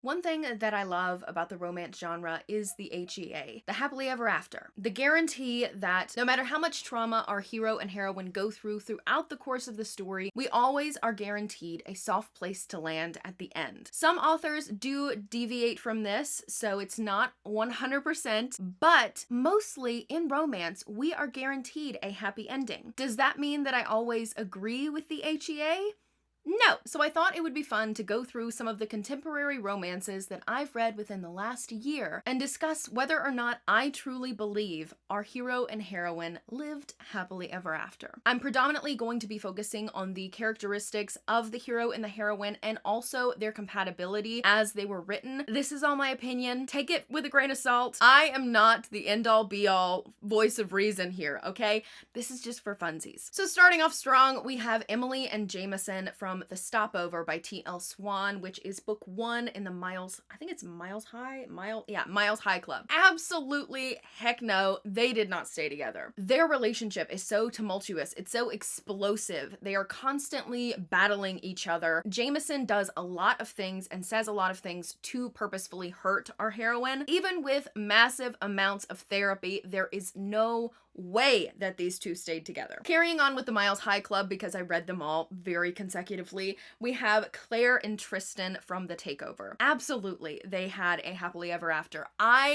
One thing that I love about the romance genre is the HEA, the happily ever after. The guarantee that no matter how much trauma our hero and heroine go through throughout the course of the story, we always are guaranteed a soft place to land at the end. Some authors do deviate from this, so it's not 100%, but mostly in romance, we are guaranteed a happy ending. Does that mean that I always agree with the HEA? No. So I thought it would be fun to go through some of the contemporary romances that I've read within the last year and discuss whether or not I truly believe our hero and heroine lived happily ever after. I'm predominantly going to be focusing on the characteristics of the hero and the heroine and also their compatibility as they were written. This is all my opinion. Take it with a grain of salt. I am not the end-all be-all voice of reason here, okay? This is just for funsies. So starting off strong, we have Emily and Jameson from The Stopover by T.L. Swan, which is book 1 in the Miles High Club. Absolutely heck no, they did not stay together. Their relationship is so tumultuous, it's so explosive. They are constantly battling each other. Jameson does a lot of things and says a lot of things to purposefully hurt our heroine. Even with massive amounts of therapy, there is no way that these two stayed together. Carrying on with the Miles High Club, because I read them all very consecutively, we have Claire and Tristan from The Takeover. Absolutely, they had a happily ever after.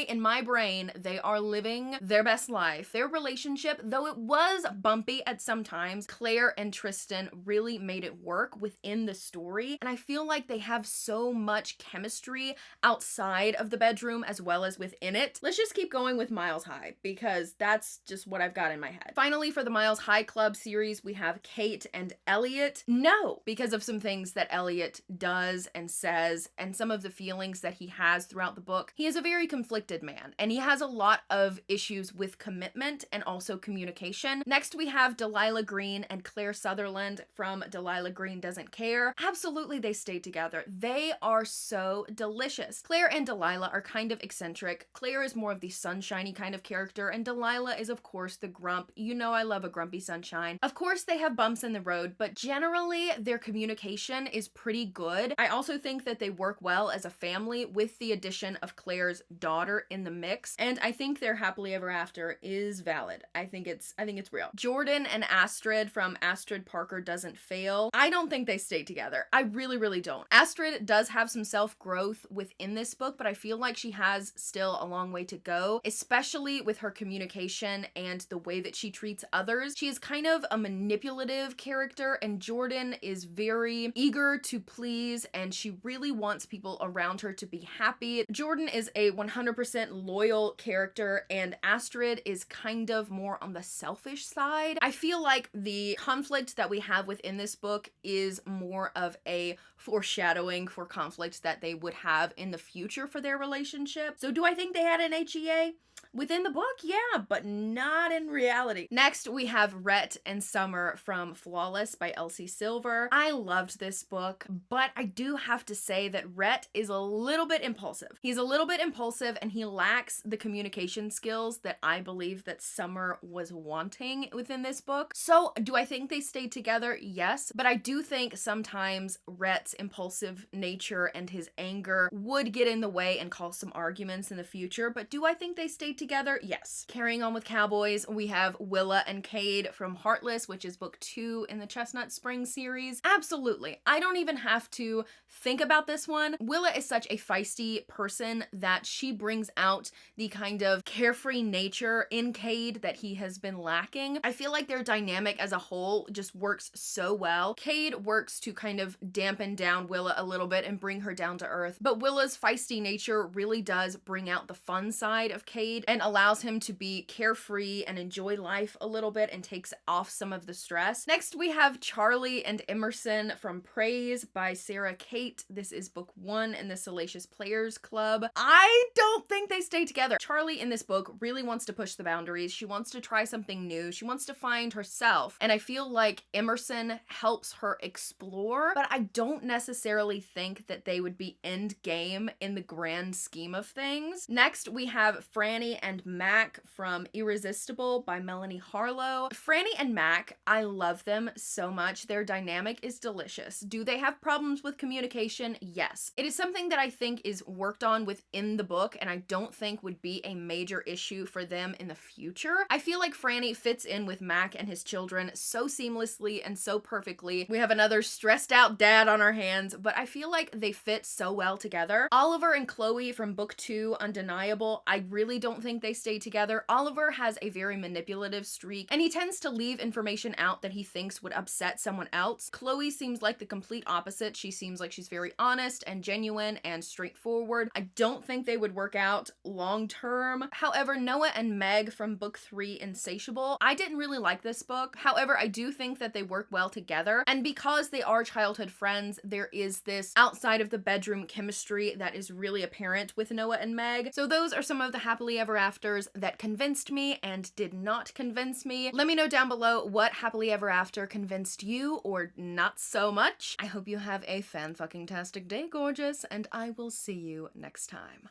In my brain, they are living their best life. Their relationship, though it was bumpy at some times, Claire and Tristan really made it work within the story, and I feel like they have so much chemistry outside of the bedroom as well as within it. Let's just keep going with Miles High, because that's just what I've got in my head. Finally, for the Miles High Club series, we have Kate and Elliot. No, because of some things that Elliot does and says and some of the feelings that he has throughout the book. He is a very conflicted man, and he has a lot of issues with commitment and also communication. Next, we have Delilah Green and Claire Sutherland from Delilah Green Doesn't Care. Absolutely, they stayed together. They are so delicious. Claire and Delilah are kind of eccentric. Claire is more of the sunshiny kind of character, and Delilah is, of course, the grump. You know I love a grumpy sunshine. Of course, they have bumps in the road, but generally their communication is pretty good. I also think that they work well as a family with the addition of Claire's daughter in the mix, and I think their happily ever after is valid. I think it's real. Jordan and Astrid from Astrid Parker Doesn't Fail. I don't think they stay together. I really don't. Astrid does have some self-growth within this book, but I feel like she has still a long way to go, especially with her communication and the way that she treats others. She is kind of a manipulative character, and Jordan is very eager to please, and she really wants people around her to be happy. Jordan is a 100% loyal character, and Astrid is kind of more on the selfish side. I feel like the conflict that we have within this book is more of a foreshadowing for conflict that they would have in the future for their relationship. So do I think they had an HEA? Within the book, yeah, but not in reality. Next, we have Rhett and Summer from Flawless by Elsie Silver. I loved this book, but I do have to say that Rhett is a little bit impulsive. He's a little bit impulsive, and he lacks the communication skills that I believe that Summer was wanting within this book. So, do I think they stayed together? Yes, but I do think sometimes Rhett's impulsive nature and his anger would get in the way and cause some arguments in the future, but do I think they stayed together? Yes. Carrying on with cowboys, we have Willa and Cade from Heartless, which is book 2 in the Chestnut Spring series. Absolutely. I don't even have to think about this one. Willa is such a feisty person that she brings out the kind of carefree nature in Cade that he has been lacking. I feel like their dynamic as a whole just works so well. Cade works to kind of dampen down Willa a little bit and bring her down to earth, but Willa's feisty nature really does bring out the fun side of Cade and allows him to be carefree and enjoy life a little bit and takes off some of the stress. Next, we have Charlie and Emerson from Praise by Sarah Kate. This is book 1 in the Salacious Players Club. I don't think they stay together. Charlie in this book really wants to push the boundaries. She wants to try something new. She wants to find herself. And I feel like Emerson helps her explore, but I don't necessarily think that they would be end game in the grand scheme of things. Next, we have Franny and Mac from Irresistible Irresistible by Melanie Harlow. Franny and Mac, I love them so much. Their dynamic is delicious. Do they have problems with communication? Yes. It is something that I think is worked on within the book, and I don't think would be a major issue for them in the future. I feel like Franny fits in with Mac and his children so seamlessly and so perfectly. We have another stressed out dad on our hands, but I feel like they fit so well together. Oliver and Chloe from book 2, Undeniable, I really don't think they stay together. Oliver has a very manipulative streak, and he tends to leave information out that he thinks would upset someone else. Chloe seems like the complete opposite. She seems like she's very honest and genuine and straightforward. I don't think they would work out long term. However, Noah and Meg from book 3, Insatiable, I didn't really like this book. However, I do think that they work well together, and because they are childhood friends, there is this outside of the bedroom chemistry that is really apparent with Noah and Meg. So those are some of the happily ever afters that convinced me and did not convince me. Let me know down below what happily ever after convinced you or not so much. I hope you have a fan-fucking-tastic day, gorgeous, and I will see you next time.